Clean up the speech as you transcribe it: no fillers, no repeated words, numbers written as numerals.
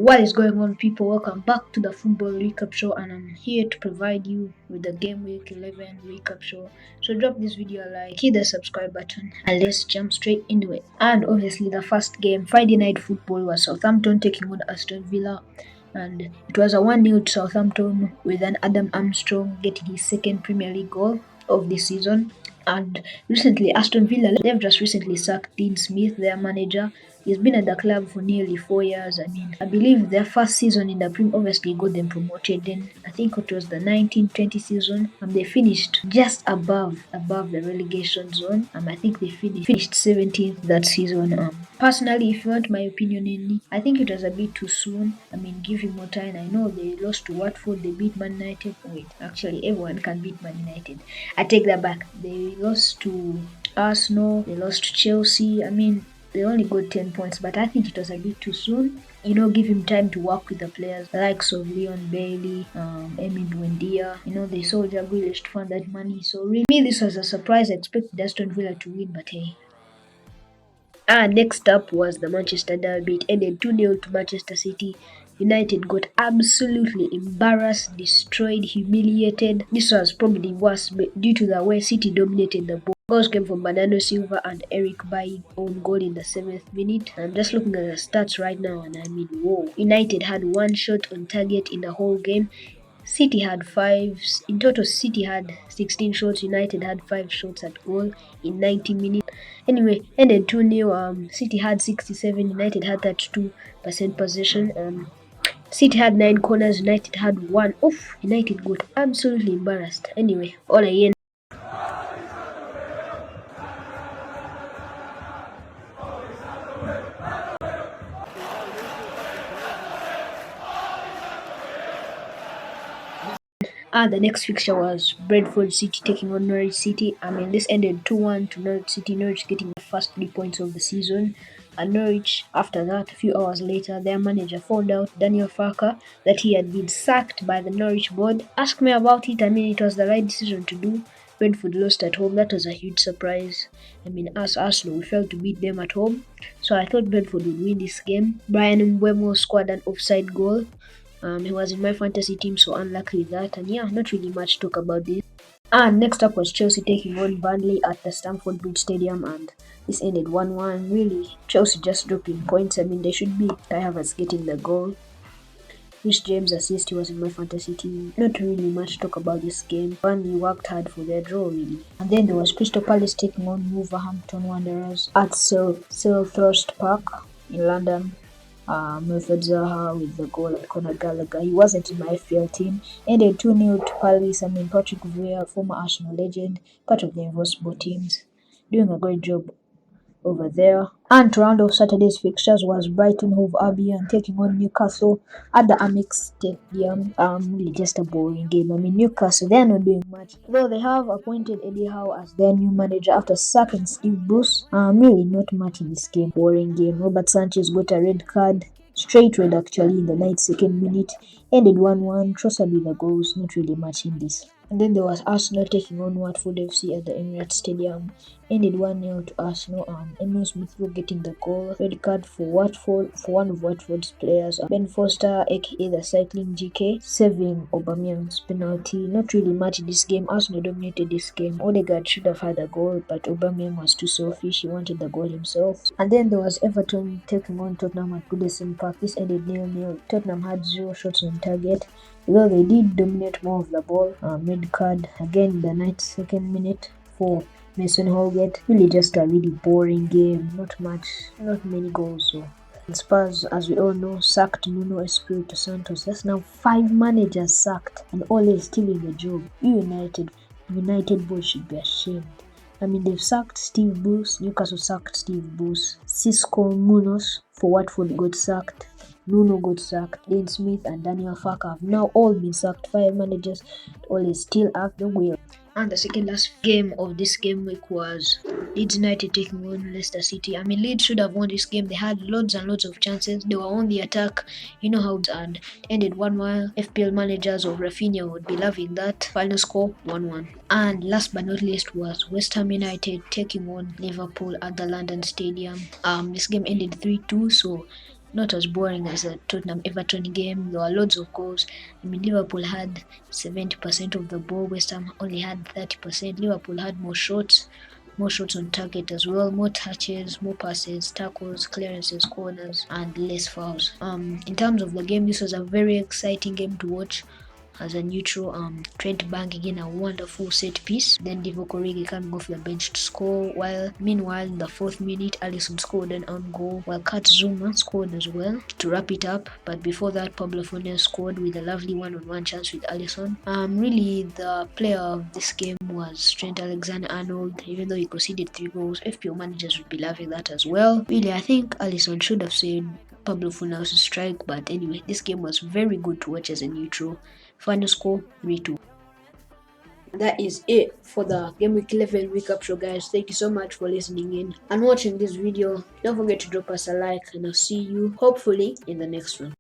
What is going on, people? Welcome back to the Football Recap Show, and I'm here to provide you with the Game Week 11 Recap Show. So drop this video a like, hit the subscribe button, and let's jump straight into it. And obviously, the first game, Friday Night Football, was Southampton taking on Aston Villa, and it was a 1-0 to Southampton, with an Adam Armstrong getting his second Premier League goal of the season. And recently, Aston Villa, they've just recently sacked Dean Smith, their manager. He's been at the club for nearly 4 years. I believe their first season in the Prem obviously got them promoted. Then I think it was the 1920 season. They finished just above the relegation zone. I think they finished 17th that season. Personally, if you want my opinion, I think it was a bit too soon. Give him more time. I know they lost to Watford. They beat Man United. Wait, actually, everyone can beat Man United. I take that back. They lost to Arsenal. They lost to Chelsea. They only got 10 points, but I think it was a bit too soon. Give him time to work with the players, the likes of Leon Bailey, Emi Buendia. They sold Jack Grealish to fund that money. So really, this was a surprise. I expected Aston Villa to win, but hey. Next up was the Manchester derby. It ended 2-0 to Manchester City. United got absolutely embarrassed, destroyed, humiliated. This was probably worse due to the way City dominated the ball. Goals came from Bernardo Silva and Eric Bailly own goal in the 7th minute. I'm just looking at the stats right now, and whoa. United had 1 shot on target in the whole game. City had 5. In total, City had 16 shots. United had 5 shots at goal in 90 minutes. Anyway, ended 2-0. City had 67. United had 32% possession. City had 9 corners. United had 1. Oof! United got absolutely embarrassed. Anyway, all again. The next fixture was Bradford City taking on Norwich City. This ended 2-1 to Norwich City. Norwich getting the first 3 points of the season. And Norwich, after that, a few hours later, their manager found out, Daniel Farke, that he had been sacked by the Norwich board. Ask me about it. It was the right decision to do. Bradford lost at home. That was a huge surprise. As Arsenal, we failed to beat them at home. So I thought Bradford would win this game. Brian Mbeumo scored an offside goal. He was in my fantasy team, so unlucky with that. And yeah, not really much talk about this. Next up was Chelsea taking on Burnley at the Stamford Bridge Stadium, and this ended 1-1. Really, Chelsea just dropping points. They should be. Kai Havertz getting the goal. Rich James assist. He was in my fantasy team. Not really much talk about this game. Burnley worked hard for their draw, really. And then there was Crystal Palace taking on Wolverhampton Wanderers at Selhurst Park in London. Wilfred Zaha with the goal at Conor Gallagher. He wasn't in my FPL team. Ended 2-0 to Palace. Patrick Vieira, former Arsenal legend, part of the Invincible teams, doing a great job over there. And to round off Saturday's fixtures was Brighton Hove Albion taking on Newcastle at the Amex Stadium. Really just a boring game. Newcastle, they're not doing much, though they have appointed Eddie Howe as their new manager after sacking Steve Bruce. Really not much in this game. Boring game. Robert Sanchez got a red card. Straight red actually in the 92nd minute. Ended 1-1. Trossard with the goals. Not really much in this. And then there was Arsenal taking on Watford FC at the Emirates Stadium. Ended 1-0 to Arsenal. Emil Smith Rowe getting the goal. Red card for Watford, for one of Watford's players. Ben Foster, aka the Cycling GK, saving Aubameyang's penalty. Not really much in this game. Arsenal dominated this game. Odegaard should have had a goal, but Aubameyang was too selfish. He wanted the goal himself. And then there was Everton taking on Tottenham at Goodison Park. This ended 0-0. Tottenham had 0 shots on target, though they did dominate more of the ball. Red card again in the 92nd minute for Mason Holgate. Really just a really boring game. Not many goals. So Spurs, as we all know, sacked Nuno Espirito Santos. That's now 5 managers sacked, and Ole is still in the job. United boys should be ashamed. They've sacked Steve Bruce. Newcastle sacked Steve Bruce. Cisco Munoz for Watford got sacked. Nuno got sacked. Dean Smith and Daniel Farke have now all been sacked. 5 managers. All is still at the wheel. And the second last game of this game week was Leeds United taking on Leicester City. Leeds should have won this game. They had loads and loads of chances. They were on the attack. You know how, and ended 1-1. FPL managers of Rafinha would be loving that. Final score 1-1. And last but not least was West Ham United taking on Liverpool at the London Stadium. This game ended 3-2. So not as boring as a Tottenham Everton game. There were loads of goals. I mean, Liverpool had 70% of the ball. West Ham only had 30%. Liverpool had more shots on target as well, more touches, more passes, tackles, clearances, corners, and less fouls. In terms of the game, this was a very exciting game to watch. As a neutral, Trent banging in a wonderful set piece. Then Divock Origi coming off the bench to score. Meanwhile, in the 4th minute, Alisson scored an own goal, while Kat Zuma scored as well to wrap it up. But before that, Pablo Fornells scored with a lovely one-on-one chance with Alisson. Really, the player of this game was Trent Alexander-Arnold. Even though he conceded 3 goals, FPL managers would be loving that as well. Really, I think Alisson should have saved Pablo Fornells' strike, but anyway, this game was very good to watch as a neutral. Final score 3-2. That is it for the Game Week 11 recap show, guys. Thank you so much for listening in and watching this video. Don't forget to drop us a like, and I'll see you hopefully in the next one.